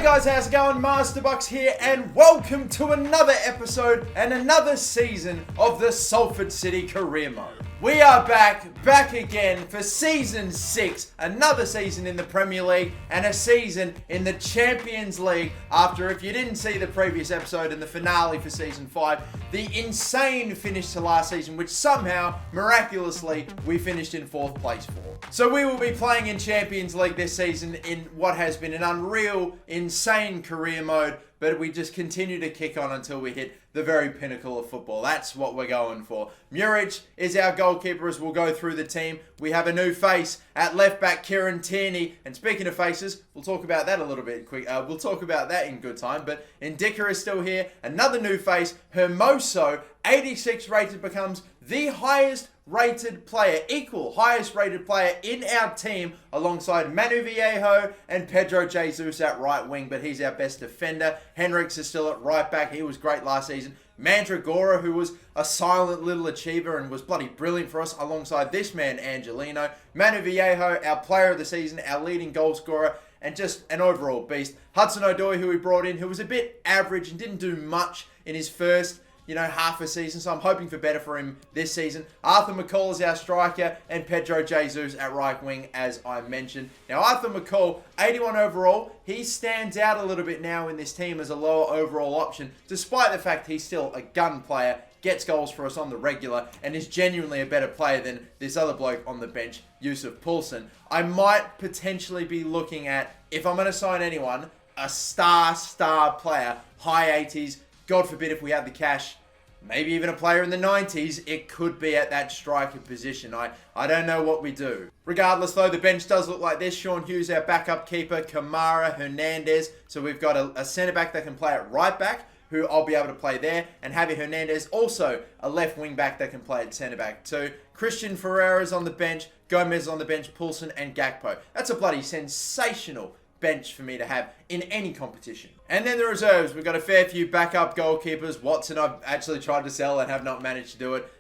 Hey guys, how's it going? Masterbucks here, and welcome to another episode and another season of the Salford City Career Mode. We are back again for Season 6, another season in the Premier League and a season in the Champions League after, if you didn't see the previous episode and the finale for Season 5, the insane finish to last season, which somehow, miraculously, we finished in 4th place for. So we will be playing in Champions League this season in what has been an unreal, insane career mode, but we just continue to kick on until we hit the very pinnacle of football. That's what we're going for. Muric is our goalkeeper as we'll go through the team. We have a new face at left back, Kieran Tierney. And speaking of faces, we'll talk about that a little bit quick. We'll talk about that in good time. But Indika is still here. Another new face, Hermoso, 86 rated, becomes the highest rated player, highest rated player in our team alongside Manu Viejo and Pedro Jesus at right wing, but he's our best defender. Henriks is still at right back. He was great last season. Mandragora, who was a silent little achiever and was bloody brilliant for us alongside this man, Angelino. Manu Viejo, our player of the season, our leading goal scorer, and just an overall beast. Hudson Odoi, who we brought in, who was a bit average and didn't do much in his first half a season, so I'm hoping for better for him this season. Arthur McCall is our striker, and Pedro Jesus at right wing, as I mentioned. Now, Arthur McCall, 81 overall, he stands out a little bit now in this team as a lower overall option, despite the fact he's still a gun player, gets goals for us on the regular, and is genuinely a better player than this other bloke on the bench, Yusuf Poulsen. I might potentially be looking at, if I'm going to sign anyone, a star player, high 80s, God forbid if we have the cash, maybe even a player in the 90s, it could be at that striker position. I don't know what we do. Regardless though, the bench does look like this. Sean Hughes, our backup keeper, Kamara, Hernandez. So we've got a centre back that can play at right back, who I'll be able to play there. And Javi Hernandez, also a left wing back that can play at centre back too. Christian Ferreira's on the bench, Gomez on the bench, Poulsen and Gakpo. That's a bloody sensational bench for me to have in any competition. And then the reserves, we've got a fair few backup goalkeepers. Watson I've actually tried to sell and have not managed to do it.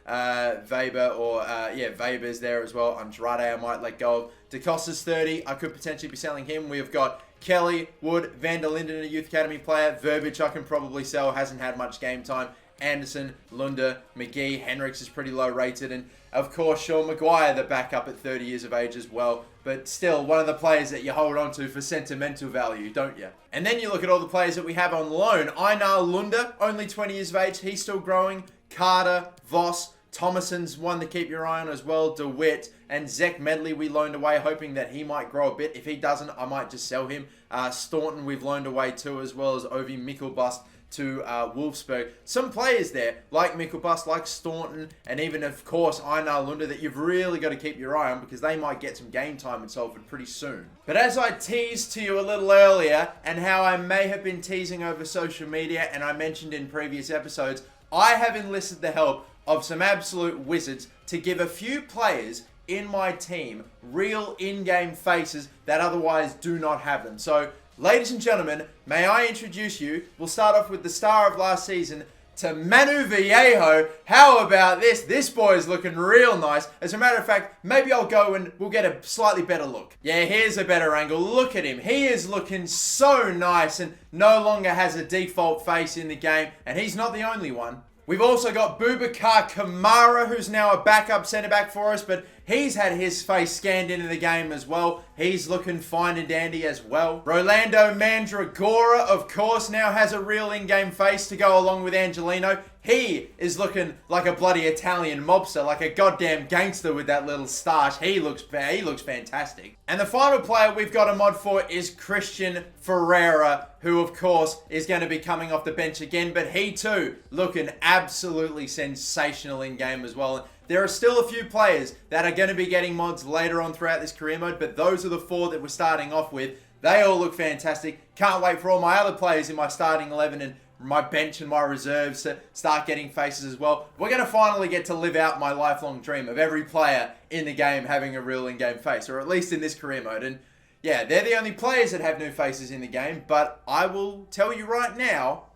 Weber's there as well. Andrade I might let go of. DeCosta's 30, I could potentially be selling him. We've got Kelly, Wood, Van der Linden, a youth academy player. Verbic I can probably sell, hasn't had much game time. Anderson, Lunda, McGee, Henriks is pretty low rated, and of course Sean Maguire, the backup at 30 years of age as well. But still, one of the players that you hold on to for sentimental value, don't you? And then you look at all the players that we have on loan. Einar Lunda, only 20 years of age, he's still growing. Carter, Voss, Thomason's one to keep your eye on as well. DeWitt and Zach Medley we loaned away, hoping that he might grow a bit. If he doesn't, I might just sell him. Staunton we've loaned away too, as well as Ovi Mikkelbust to Wolfsburg. Some players there, like Mikkelbust, like Staunton, and even, of course, Einar Lunda, that you've really got to keep your eye on because they might get some game time in Salford pretty soon. But as I teased to you a little earlier, and how I may have been teasing over social media, and I mentioned in previous episodes, I have enlisted the help of some absolute wizards to give a few players in my team real in-game faces that otherwise do not have them. So, ladies and gentlemen, may I introduce you, we'll start off with the star of last season, to Manu Viejo. How about this? This boy is looking real nice. As a matter of fact, maybe I'll go and we'll get a slightly better look. Yeah, here's a better angle. Look at him. He is looking so nice and no longer has a default face in the game, and he's not the only one. We've also got Boubacar Kamara, who's now a backup centre-back for us, but he's had his face scanned into the game as well. He's looking fine and dandy as well. Rolando Mandragora, of course, now has a real in-game face to go along with Angelino. He is looking like a bloody Italian mobster, like a goddamn gangster with that little stash. He looks fantastic. And the final player we've got a mod for is Christian Ferreira, who of course is going to be coming off the bench again, but he too looking absolutely sensational in game as well. There are still a few players that are going to be getting mods later on throughout this career mode, but those are the 4 that we're starting off with. They all look fantastic. Can't wait for all my other players in my starting 11 and my bench and my reserves to start getting faces as well. We're going to finally get to live out my lifelong dream of every player in the game having a real in-game face, or at least in this career mode. And yeah, they're the only players that have new faces in the game, but I will tell you right now,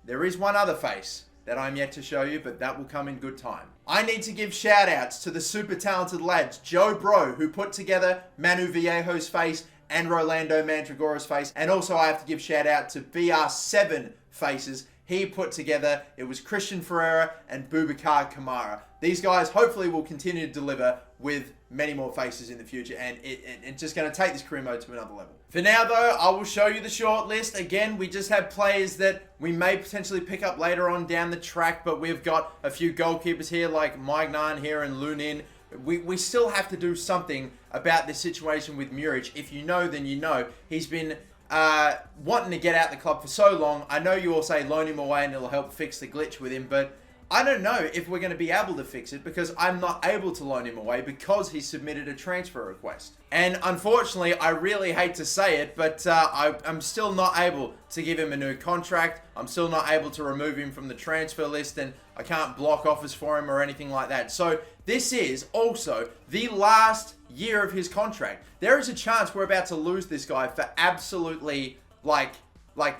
there is one other face that I'm yet to show you, but that will come in good time. I need to give shout outs to the super talented lads, Joe Bro, who put together Manu Viejo's face and Rolando Mandragora's face. And also I have to give shout out to BR7 faces he put together. It was Christian Ferreira and Boubacar Kamara. These guys hopefully will continue to deliver with many more faces in the future, and it's just going to take this career mode to another level. For now though, I will show you the short list. Again, we just have players that we may potentially pick up later on down the track, but we've got a few goalkeepers here like Maignan here and Lunin. We still have to do something about this situation with Muric. If you know, then you know. He's been wanting to get out the club for so long. I know you all say loan him away and it'll help fix the glitch with him, but I don't know if we're going to be able to fix it because I'm not able to loan him away because he submitted a transfer request. And unfortunately, I really hate to say it, but I'm still not able to give him a new contract. I'm still not able to remove him from the transfer list, and I can't block offers for him or anything like that. So this is also the last year of his contract. There is a chance we're about to lose this guy for absolutely like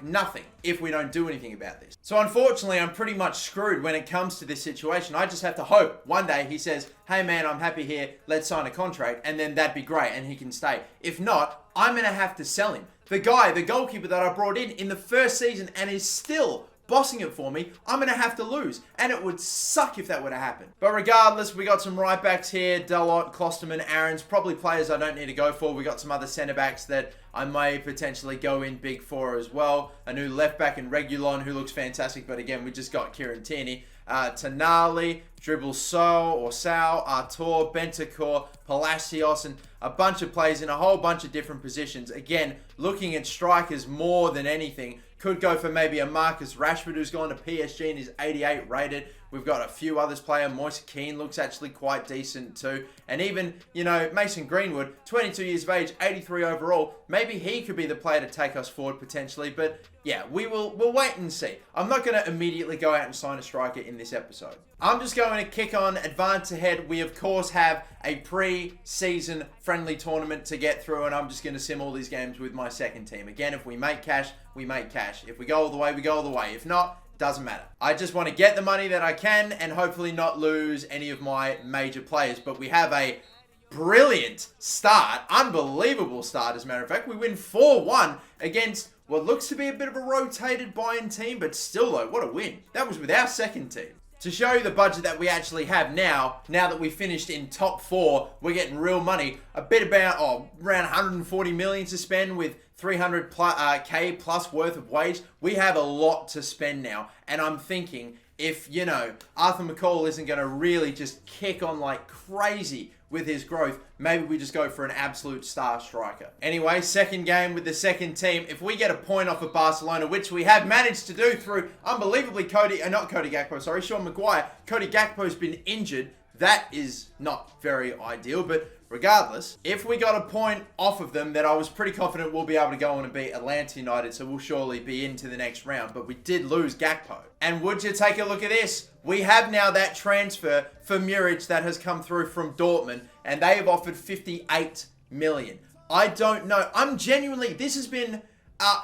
nothing if we don't do anything about this. So unfortunately, I'm pretty much screwed when it comes to this situation. I just have to hope one day he says, hey man, I'm happy here, let's sign a contract, and then that'd be great and he can stay. If not, I'm going to have to sell him. The guy, the goalkeeper that I brought in the first season and is still bossing it for me, I'm going to have to lose. And it would suck if that were to happen. But regardless, we got some right backs here. Dalot, Klosterman, Aarons, probably players I don't need to go for. We got some other centre backs that I may potentially go in big for as well. A new left back in Regulon who looks fantastic. But again, we just got Kieran Tierney. Tonali, Dribble Sao, Artur, Bentancur, Palacios, and a bunch of players in a whole bunch of different positions. Again, looking at strikers more than anything. Could go for maybe a Marcus Rashford who's gone to PSG and is 88 rated. We've got a few others player. Moise Keane looks actually quite decent too. And even, you know, Mason Greenwood, 22 years of age, 83 overall. Maybe he could be the player to take us forward potentially. But yeah, we'll wait and see. I'm not going to immediately go out and sign a striker in this episode. I'm just going to kick on, advance ahead. We, of course, have a pre-season friendly tournament to get through, and I'm just going to sim all these games with my second team. Again, if we make cash, we make cash. If we go all the way, we go all the way. If not, doesn't matter. I just want to get the money that I can and hopefully not lose any of my major players. But we have a brilliant start, unbelievable start, as a matter of fact. We win 4-1 against what looks to be a bit of a rotated Bayern team, but still, though, what a win. That was with our second team. To show you the budget that we actually have now that we finished in top 4, we're getting real money. A bit about, around 140 million to spend with 300k plus worth of wage. We have a lot to spend now. And I'm thinking, if, you know, Arthur McCall isn't going to really just kick on like crazy with his growth, maybe we just go for an absolute star striker. Anyway, second game with the second team. If we get a point off of Barcelona, which we have managed to do through unbelievably Sean Maguire. Cody Gakpo's been injured. That is not very ideal, but regardless, if we got a point off of them, then I was pretty confident we'll be able to go on and beat Atlanta United, so we'll surely be into the next round. But we did lose Gakpo. And would you take a look at this? We have now that transfer for Muric that has come through from Dortmund, and they have offered 58 million. I don't know. I'm genuinely, this has been,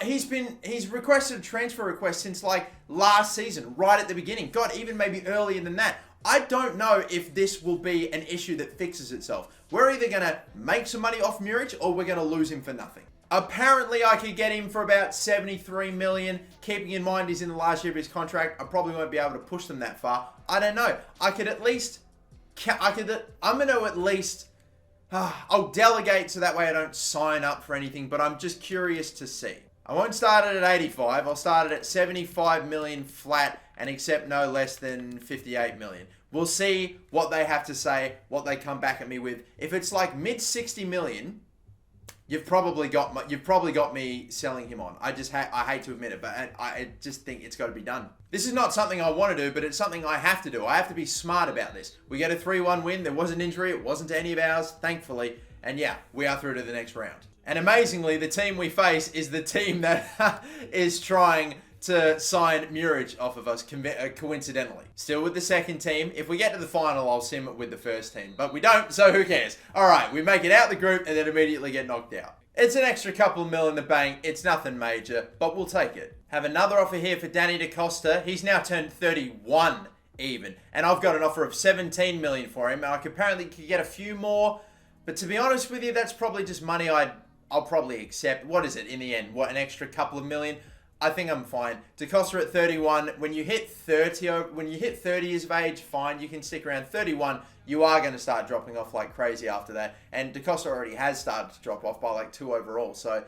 he's requested a transfer request since like last season, right at the beginning. God, even maybe earlier than that. I don't know if this will be an issue that fixes itself. We're either going to make some money off Muric or we're going to lose him for nothing. Apparently, I could get him for about 73 million. Keeping in mind he's in the last year of his contract, I probably won't be able to push them that far. I don't know. I'm going to at least, I'll delegate so that way I don't sign up for anything, but I'm just curious to see. I won't start it at 85. I'll start it at 75 million flat and accept no less than 58 million. We'll see what they have to say, what they come back at me with. If it's like mid 60 million, you've probably got me selling him on. I hate to admit it, but I just think it's got to be done. This is not something I want to do, but it's something I have to do. I have to be smart about this. We get a 3-1 win. There was an injury. It wasn't to any of ours, thankfully. And yeah, we are through to the next round. And amazingly, the team we face is the team that is trying to sign Muric off of us coincidentally. Still with the second team. If we get to the final, I'll sim it with the first team. But we don't, so who cares? Alright, we make it out the group and then immediately get knocked out. It's an extra couple of mil in the bank. It's nothing major, but we'll take it. Have another offer here for Danny Da Costa. He's now turned 31 even. And I've got an offer of 17 million for him. I apparently could get a few more. But to be honest with you, that's probably just money I'd I'll probably accept. What is it in the end? What, an extra couple of million? I think I'm fine. DaCosta at 31. When you hit 30, when you hit 30 years of age, fine, you can stick around. 31, you are going to start dropping off like crazy after that. And DaCosta already has started to drop off by like 2 overall. So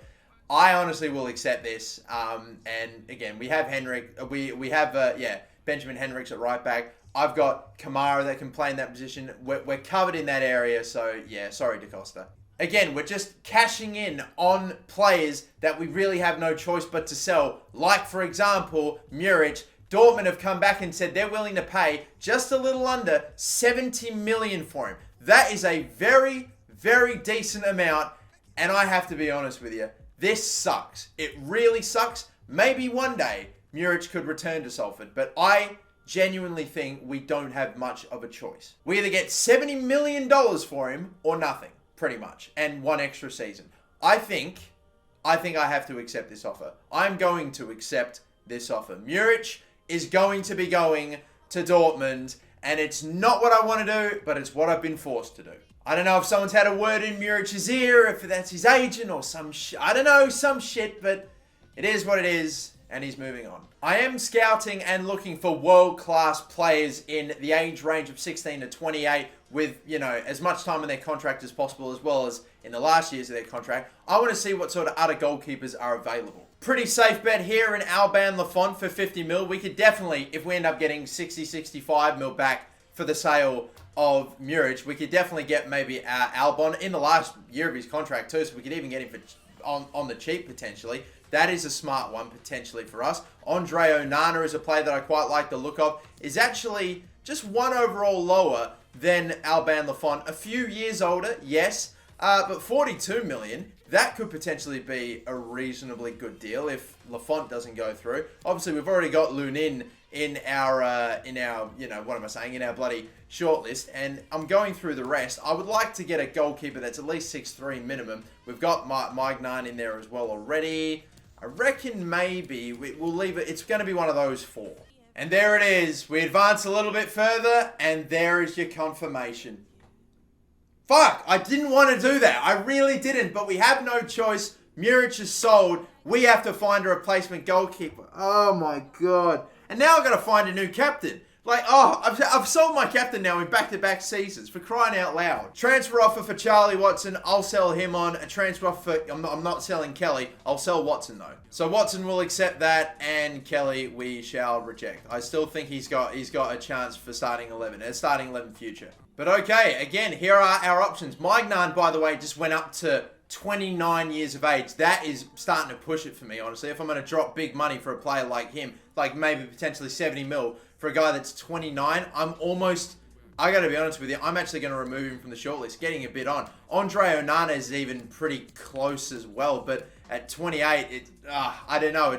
I honestly will accept this. And again, we have Benjamin Henriks at right back. I've got Kamara that can play in that position. We're covered in that area. So yeah, sorry, DaCosta. Again, we're just cashing in on players that we really have no choice but to sell. Like, for example, Muric. Dortmund have come back and said they're willing to pay just a little under 70 million for him. That is a very, very decent amount. And I have to be honest with you, this sucks. It really sucks. Maybe one day Muric could return to Salford, but I genuinely think we don't have much of a choice. We either get $70 million for him or nothing. Pretty much, and 1 extra season. I think I have to accept this offer. I'm going to accept this offer. Muric is going to be going to Dortmund, and it's not what I want to do, but it's what I've been forced to do. I don't know if someone's had a word in Muric's ear, if that's his agent or some I don't know, some shit, but it is what it is, and he's moving on. I am scouting and looking for world-class players in the age range of 16 to 28 with, as much time in their contract as possible, as well as in the last years of their contract. I want to see what sort of other goalkeepers are available. Pretty safe bet here in Alban Lafont for 50 mil. We could definitely, if we end up getting 60, 65 mil back for the sale of Muric, we could definitely get maybe Albon in the last year of his contract too, so we could even get him for on the cheap potentially. That is a smart one potentially for us. Andre Onana is a player that I quite like the look of. Is actually just 1 overall lower than Alban Lafont. A few years older, yes, but 42 million. That could potentially be a reasonably good deal if Lafont doesn't go through. Obviously, we've already got Lunin in our in our bloody shortlist, and I'm going through the rest. I would like to get a goalkeeper that's at least 6'3" minimum. We've got Magnan in there as well already. I reckon maybe we'll leave it. It's going to be one of those 4. And there it is. We advance a little bit further, and there is your confirmation. Fuck, I didn't want to do that. I really didn't, but we have no choice. Muric is sold. We have to find a replacement goalkeeper. Oh my god. And now I've got to find a new captain. I've sold my captain now in back-to-back seasons, for crying out loud. Transfer offer for Charlie Watson. I'll sell him on. A transfer offer for... I'm not selling Kelly. I'll sell Watson, though. So Watson will accept that, and Kelly we shall reject. I still think he's got a chance for starting 11 future. But okay, again, here are our options. Magnan, by the way, just went up to 29 years of age. That is starting to push it for me, honestly. If I'm going to drop big money for a player like him, like maybe potentially 70 mil, for a guy that's 29, I got to be honest with you, I'm actually going to remove him from the shortlist, getting a bit on. Andre Onana is even pretty close as well, but at 28, I don't know,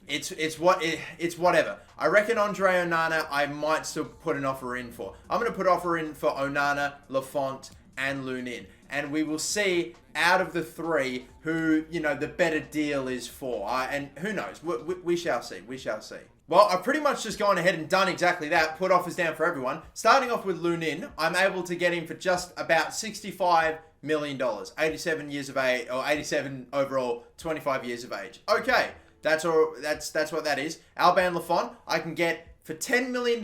it's whatever. I reckon Andre Onana, I might still put an offer in for. I'm going to put offer in for Onana, Lafont, and Lunin. And we will see out of the 3 who, the better deal is for. And who knows? We shall see. We shall see. Well, I've pretty much just gone ahead and done exactly that. Put offers down for everyone. Starting off with Lunin, I'm able to get him for just about $65 million. 87 years of age, or 87 overall, 25 years of age. Okay, that's what that is. Alban Lafont, I can get for $10 million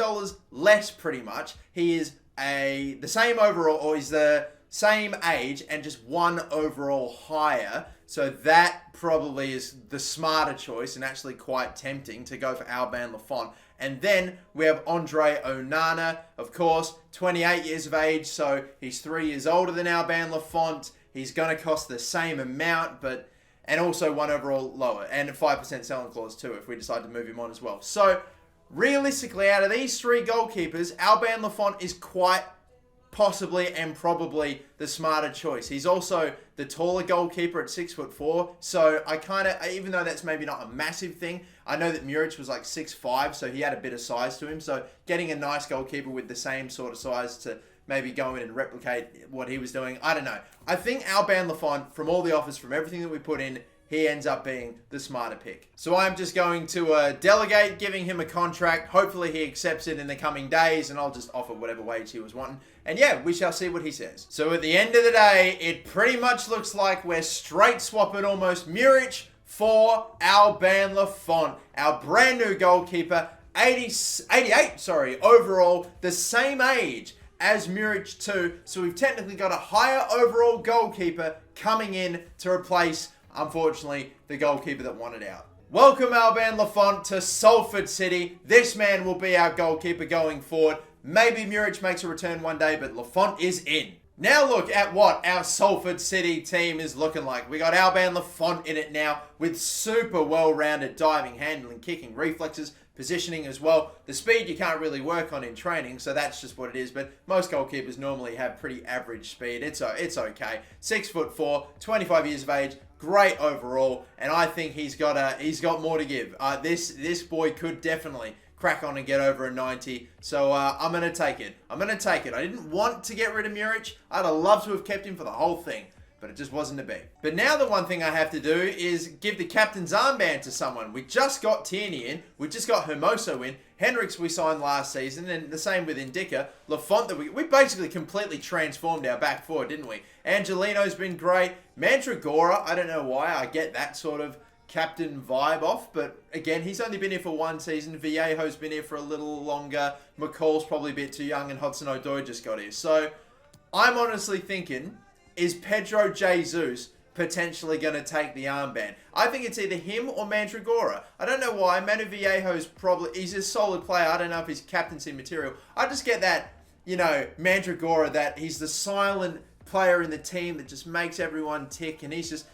less pretty much. He is the same overall, or he's the same age and just 1 overall higher. So that probably is the smarter choice and actually quite tempting to go for Alban Lafont. And then we have Andre Onana, of course, 28 years of age, so he's 3 years older than Alban Lafont. He's going to cost the same amount, and also 1 overall lower, and a 5% selling clause too if we decide to move him on as well. So realistically, out of these 3 goalkeepers, Alban Lafont is quite possibly and probably the smarter choice. He's also the taller goalkeeper at 6'4", so I kind of, even though that's maybe not a massive thing, I know that Muric was like 6'5", so he had a bit of size to him, so getting a nice goalkeeper with the same sort of size to maybe go in and replicate what he was doing, I don't know. I think Alban Lafont, from all the offers, from everything that we put in, he ends up being the smarter pick. So I'm just going to delegate giving him a contract. Hopefully he accepts it in the coming days, and I'll just offer whatever wage he was wanting. And yeah, we shall see what he says. So at the end of the day, it pretty much looks like we're straight swapping almost Muric for Alban Lafont, our brand new goalkeeper, 88 overall, the same age as Muric too. So we've technically got a higher overall goalkeeper coming in to replace, unfortunately, the goalkeeper that wanted out. Welcome Alban Lafont to Salford City. This man will be our goalkeeper going forward. Maybe Muric makes a return one day, but Lafont is in. Now look at what our Salford City team is looking like. We got Alban Lafont in it now with super well-rounded diving, handling, kicking, reflexes, positioning as well. The speed you can't really work on in training, so that's just what it is. But most goalkeepers normally have pretty average speed. It's okay. 6'4", 25 years of age, great overall, and I think he's got more to give. This boy could definitely crack on and get over a 90. So I'm going to take it. I didn't want to get rid of Muric. I'd have loved to have kept him for the whole thing, but it just wasn't to be. But now the one thing I have to do is give the captain's armband to someone. We just got Tierney in. We just got Hermoso in. Hendricks we signed last season, and the same with Indica. Lafont, that we basically completely transformed our back four, didn't we? Angelino's been great. Mandragora, I don't know why I get that sort of captain vibe off, but again, he's only been here for one season. Vallejo's been here for a little longer. McCall's probably a bit too young, and Hudson-Odoi just got here. So I'm honestly thinking, is Pedro Jesus potentially going to take the armband? I think it's either him or Mandragora. I don't know why. Manu Vallejo's he's a solid player. I don't know if he's captaincy material. I just get that, Mandragora, that he's the silent player in the team that just makes everyone tick, and he's just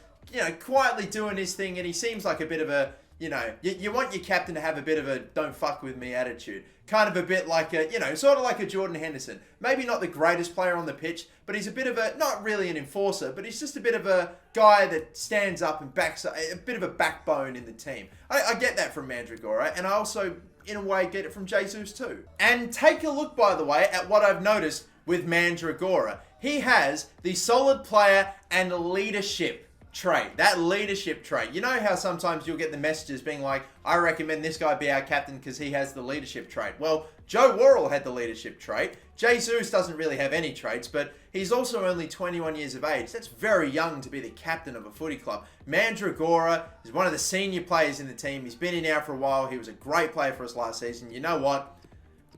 quietly doing his thing, and he seems like a bit of a, you want your captain to have a bit of a don't fuck with me attitude. Kind of a bit like a, sort of like a Jordan Henderson. Maybe not the greatest player on the pitch, but he's a bit of a, not really an enforcer, but he's just a bit of a guy that stands up and backs up, a bit of a backbone in the team. I get that from Mandragora, and I also, in a way, get it from Jesus too. And take a look, by the way, at what I've noticed with Mandragora. He has the solid player and leadership trait, that leadership trait. You know how sometimes you'll get the messages being like, I recommend this guy be our captain because he has the leadership trait. Well, Joe Worrell had the leadership trait. Jesus doesn't really have any traits, but he's also only 21 years of age. That's very young to be the captain of a footy club. Mandragora is one of the senior players in the team. He's been in now for a while. He was a great player for us last season. You know what?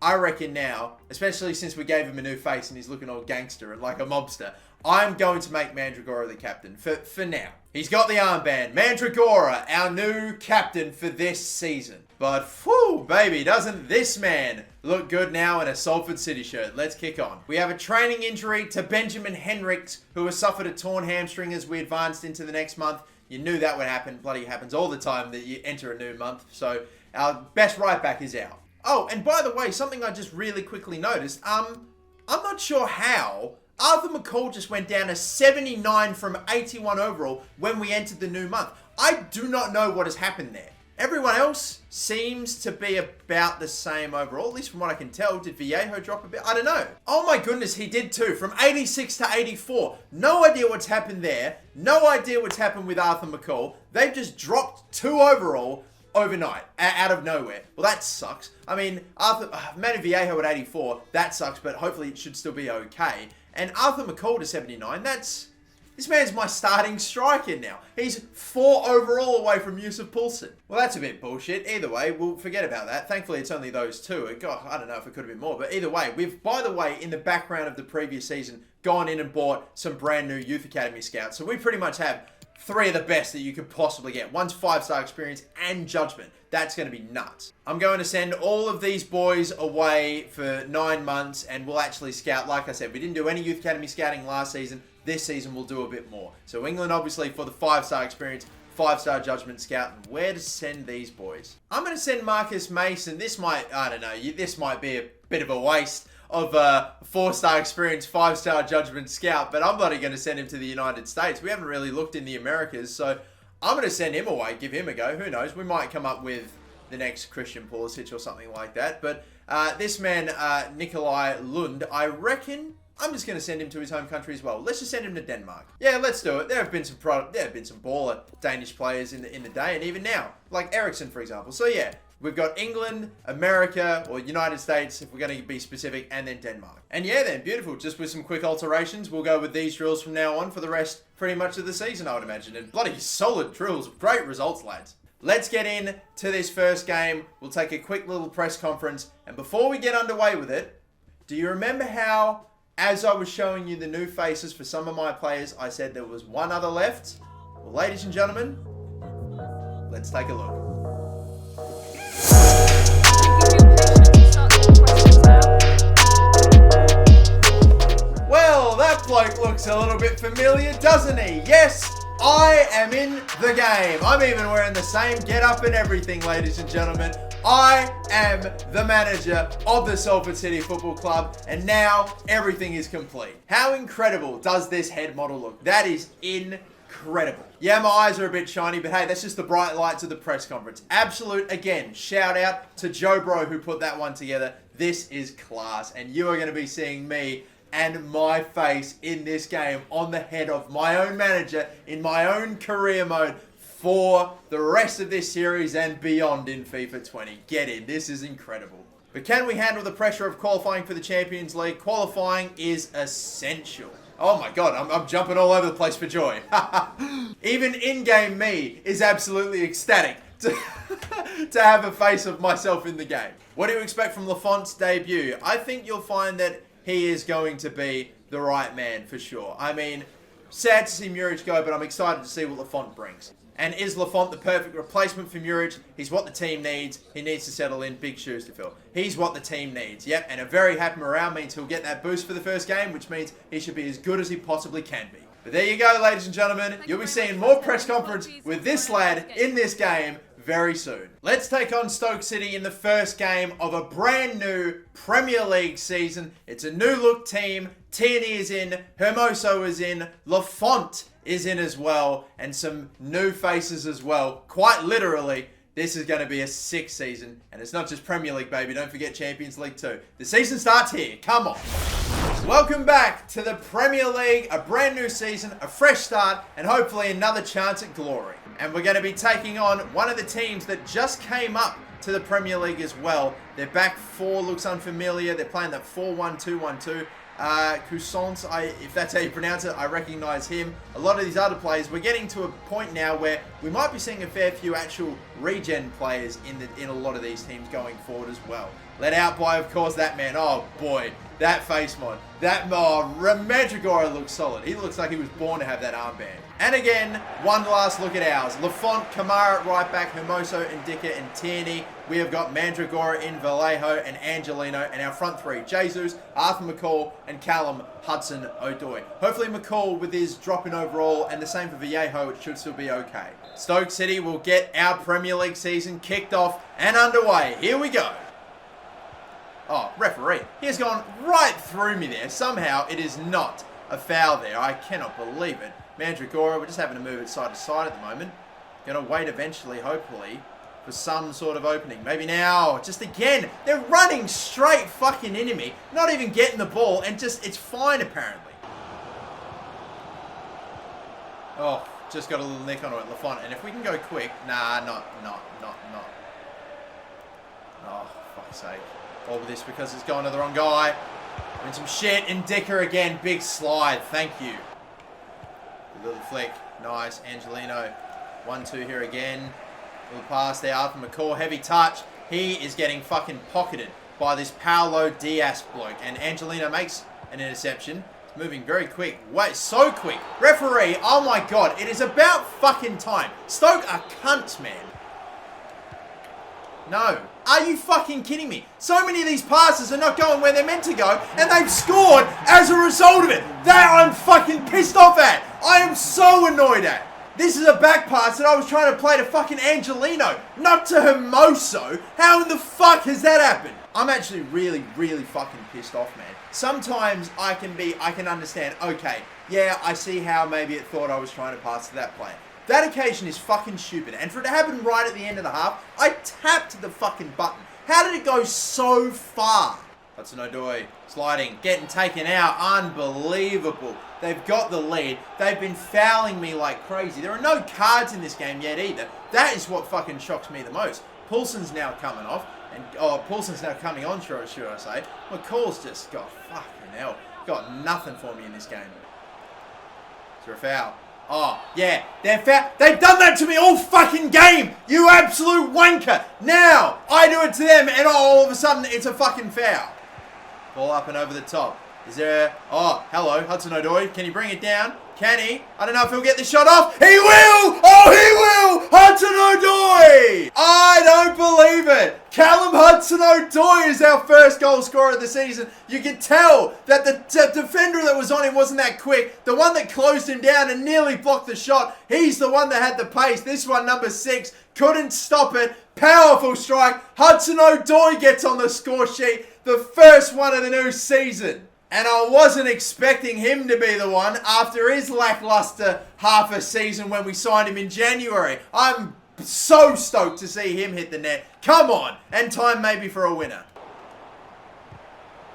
I reckon now, especially since we gave him a new face and he's looking all gangster and like a mobster, I'm going to make Mandragora the captain for now. He's got the armband. Mandragora, our new captain for this season. But, whew, baby, doesn't this man look good now in a Salford City shirt? Let's kick on. We have a training injury to Benjamin Hendricks, who has suffered a torn hamstring as we advanced into the next month. You knew that would happen. Bloody happens all the time that you enter a new month. So, our best right back is out. Oh, and by the way, something I just really quickly noticed. I'm not sure how Arthur McCall just went down to 79 from 81 overall when we entered the new month. I do not know what has happened there. Everyone else seems to be about the same overall, at least from what I can tell. Did Vallejo drop a bit? I don't know. Oh my goodness, he did too, from 86 to 84. No idea what's happened there. No idea what's happened with Arthur McCall. They've just dropped 2 overall overnight, out of nowhere. Well, that sucks. I mean, Manu Vallejo at 84, that sucks, but hopefully it should still be okay. And Arthur McCall to 79, this man's my starting striker now. He's 4 overall away from Yusuf Poulsen. Well, that's a bit bullshit. Either way, we'll forget about that. Thankfully, it's only those 2. God, I don't know if it could have been more, but either way, we've, by the way, in the background of the previous season, gone in and bought some brand new Youth Academy scouts. So we pretty much have 3 of the best that you could possibly get. One's 5-star experience and judgment. That's going to be nuts. I'm going to send all of these boys away for 9 months and we'll actually scout. Like I said, we didn't do any Youth Academy scouting last season. This season we'll do a bit more. So England, obviously, for the 5-star experience, 5-star judgment scout. And where to send these boys? I'm going to send Marcus Mason. This might, I don't know, this might be a bit of a waste of a 4-star experience, 5-star judgment scout, but I'm bloody going to send him to the United States. We haven't really looked in the Americas, so I'm going to send him away, give him a go. Who knows? We might come up with the next Christian Pulisic or something like that. But this man, Nikolai Lund, I reckon I'm just going to send him to his home country as well. Let's just send him to Denmark. Yeah, let's do it. There have been some baller Danish players in the day, and even now, like Ericsson, for example. So yeah, we've got England, America, or United States, if we're going to be specific, and then Denmark. And yeah, then, beautiful. Just with some quick alterations, we'll go with these drills from now on for the rest, pretty much, of the season, I would imagine. And bloody solid drills. Great results, lads. Let's get in to this first game. We'll take a quick little press conference. And before we get underway with it, do you remember how, as I was showing you the new faces for some of my players, I said there was one other left? Well, ladies and gentlemen, let's take a look. Well, that bloke looks a little bit familiar, doesn't he? Yes, I am in the game. I'm even wearing the same get-up and everything, ladies and gentlemen. I am the manager of the Salford City Football Club, and now everything is complete. How incredible does this head model look? That is incredible. Yeah, my eyes are a bit shiny, but hey, that's just the bright lights of the press conference. Absolute, again, shout out to Joe Bro who put that one together. This is class, and you are going to be seeing me and my face in this game on the head of my own manager in my own career mode for the rest of this series and beyond in FIFA 20. Get in. This is incredible. But can we handle the pressure of qualifying for the Champions League? Qualifying is essential. Oh my god, I'm jumping all over the place for joy. Even in-game me is absolutely ecstatic to have a face of myself in the game. What do you expect from Lafont's debut? I think you'll find that he is going to be the right man for sure. I mean, sad to see Muric go, but I'm excited to see what Lafont brings. And is Lafont the perfect replacement for Muric? He's what the team needs. He needs to settle in. Big shoes to fill. He's what the team needs. Yep, and a very happy morale means he'll get that boost for the first game, which means he should be as good as he possibly can be. But there you go, ladies and gentlemen. You'll be seeing more press conference with this lad in this game very soon. Let's take on Stoke City in the first game of a brand new Premier League season. It's a new look team. Tierney is in, Hermoso is in, Lafont is in as well, and some new faces as well. Quite literally, this is going to be a sick season, and it's not just Premier League, baby. Don't forget Champions League too. The season starts here. Come on. Welcome back to the Premier League, a brand new season, a fresh start, and hopefully another chance at glory. And we're going to be taking on one of the teams that just came up to the Premier League as well. Their back four looks unfamiliar. They're playing that 4-1-2-1-2. Cousins, if that's how you pronounce it, I recognise him. A lot of these other players, we're getting to a point now where we might be seeing a fair few actual regen players in a lot of these teams going forward as well. Let out by, of course, that man. Oh boy, that face mod. Mandragora looks solid. He looks like he was born to have that armband. And again, one last look at ours. Lafont, Kamara at right back, Hermoso, Ndicka, and Tierney. We have got Mandragora in Vallejo and Angelino, and our front three, Jesus, Arthur McCall, and Callum Hudson-Odoi. Hopefully McCall with his drop in overall, and the same for Vallejo, it should still be okay. Stoke City will get our Premier League season kicked off and underway. Here we go. Oh, referee. He has gone right through me there. Somehow it is not a foul there. I cannot believe it. Mandragora, we're just having to move it side to side at the moment. Going to wait eventually, hopefully, for some sort of opening. Maybe now. Just again, they're running straight fucking into me. Not even getting the ball, and just, it's fine apparently. Oh, just got a little nick on it, Lafont. And if we can go quick, nah, not. Oh, fuck's sake. All of this because it's going to the wrong guy. And some shit. Ndicka again. Big slide. Thank you. A little flick. Nice. Angelino. 1-2 here again. Little pass there. Arthur McCall. Heavy touch. He is getting fucking pocketed by this Paulo Diaz bloke. And Angelino makes an interception. It's moving very quick. Wait, so quick. Referee. Oh my god. It is about fucking time. Stoke are cunts, man. No. Are you fucking kidding me? So many of these passes are not going where they're meant to go, and they've scored as a result of it. That I'm fucking pissed off at. I am so annoyed at. This is a back pass that I was trying to play to fucking Angelino, not to Hermoso. How in the fuck has that happened? I'm actually really fucking pissed off, man. Sometimes I can understand, okay, yeah, I see how maybe it thought I was trying to pass to that player. That occasion is fucking stupid. And for it to happen right at the end of the half, I tapped the fucking button. How did it go so far? Hudson-Odoi sliding, getting taken out. Unbelievable. They've got the lead. They've been fouling me like crazy. There are no cards in this game yet either. That is what fucking shocks me the most. Poulsen's now coming off. And Poulsen's now coming on, should I say. McCall's just got fucking hell. Got nothing for me in this game. Is there a foul? Oh, yeah. They're foul. They've done that to me all fucking game. You absolute wanker. Now, I do it to them and all of a sudden it's a fucking foul. Ball up and over the top. Is there... Oh, hello, Hudson-Odoi. Can he bring it down? Can he? I don't know if he'll get the shot off. He will! Oh, he will! Hudson-Odoi! I don't believe it. Callum Hudson-Odoi is our first goal scorer of the season. You can tell that the defender that was on him wasn't that quick. The one that closed him down and nearly blocked the shot, he's the one that had the pace. This one, number 6, couldn't stop it. Powerful strike. Hudson-Odoi gets on the score sheet. The first one of the new season. And I wasn't expecting him to be the one after his lackluster half a season when we signed him in January. I'm so stoked to see him hit the net. Come on. And time maybe for a winner.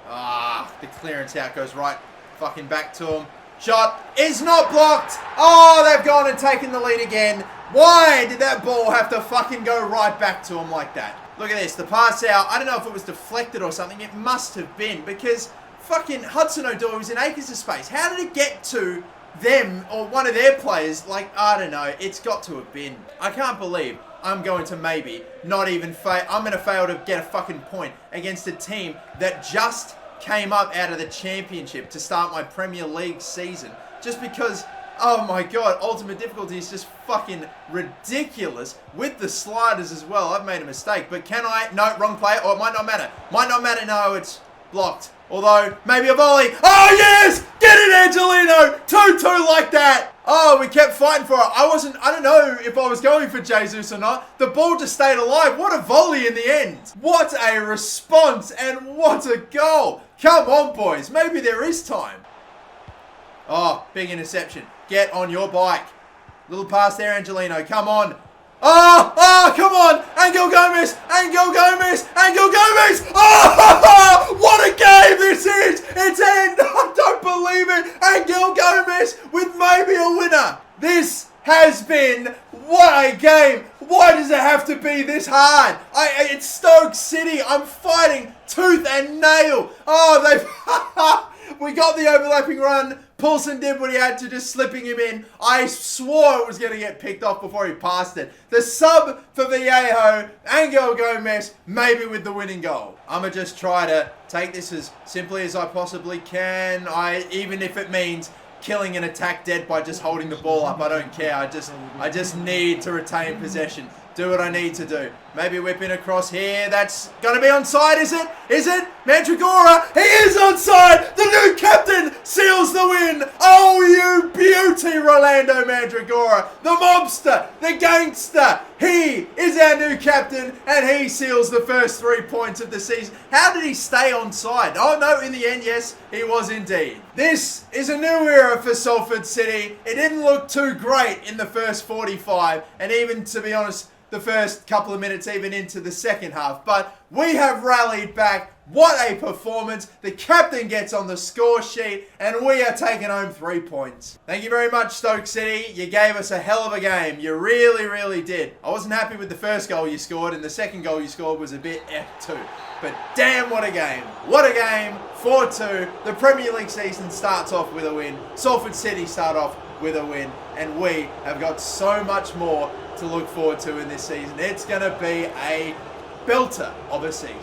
Ah, the clearance out goes right fucking back to him. Shot is not blocked. Oh, they've gone and taken the lead again. Why did that ball have to fucking go right back to him like that? Look at this. The pass out. I don't know if it was deflected or something. It must have been because... Fucking Hudson-Odoi was in acres of space. How did it get to them or one of their players? Like, I don't know. It's got to have been. I can't believe I'm going to maybe not even fail. I'm going to fail to get a fucking point against a team that just came up out of the championship to start my Premier League season. Just because, oh my God, ultimate difficulty is just fucking ridiculous with the sliders as well. I've made a mistake, but can I? No, wrong player. Or it might not matter. Might not matter. No, it's blocked. Although, maybe a volley. Oh, yes! Get it, Angelino! 2-2 like that. Oh, we kept fighting for it. I don't know if I was going for Jesus or not. The ball just stayed alive. What a volley in the end. What a response and what a goal. Come on, boys. Maybe there is time. Oh, big interception. Get on your bike. Little pass there, Angelino. Come on. Oh, come on. Angel Gomez. Oh, what a game this is. It's end. I don't believe it. Angel Gomez with maybe a winner. This has been, what a game. Why does it have to be this hard? It's Stoke City. I'm fighting tooth and nail. Oh, we got the overlapping run. Poulsen did what he had to, just slipping him in. I swore it was going to get picked off before he passed it. The sub for Vallejo, Angel Gomez, maybe with the winning goal. I'm going to just try to take this as simply as I possibly can. Even if it means killing an attack dead by just holding the ball up, I don't care. I just need to retain possession. Do what I need to do. Maybe whipping across here. That's going to be onside, is it? Is it? Mandragora, he is onside. The new captain seals the win. Oh, you beauty, Rolando Mandragora. The mobster, the gangster. He is our new captain and he seals the first 3 points of the season. How did he stay onside? Oh, no, in the end, yes, he was indeed. This is a new era for Salford City. It didn't look too great in the first 45 and even, to be honest, the first couple of minutes even into the second half. But we have rallied back. What a performance. The captain gets on the score sheet and we are taking home 3 points. Thank you very much, Stoke City. You gave us a hell of a game. You really, really did. I wasn't happy with the first goal you scored and the second goal you scored was a bit too. But damn, what a game. What a game. 4-2. The Premier League season starts off with a win. Salford City start off with a win. And we have got so much more to look forward to in this season. It's going to be a belter of a season.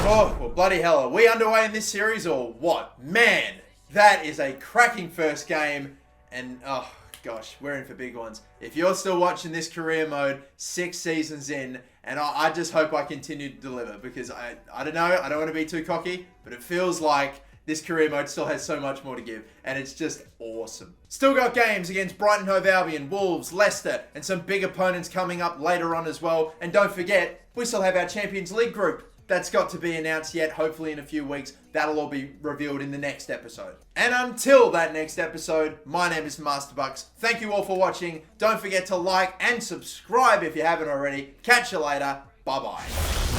Oh, well, bloody hell. Are we underway in this series or what? Man, that is a cracking first game. And, oh, gosh, we're in for big ones. If you're still watching this career mode, 6 seasons in, and I just hope I continue to deliver because I don't know, I don't want to be too cocky, but it feels like this career mode still has so much more to give, and it's just awesome. Still got games against Brighton Hove Albion, Wolves, Leicester, and some big opponents coming up later on as well. And don't forget, we still have our Champions League group. That's got to be announced yet, hopefully in a few weeks. That'll all be revealed in the next episode. And until that next episode, my name is Masterbucks. Thank you all for watching. Don't forget to like and subscribe if you haven't already. Catch you later. Bye-bye.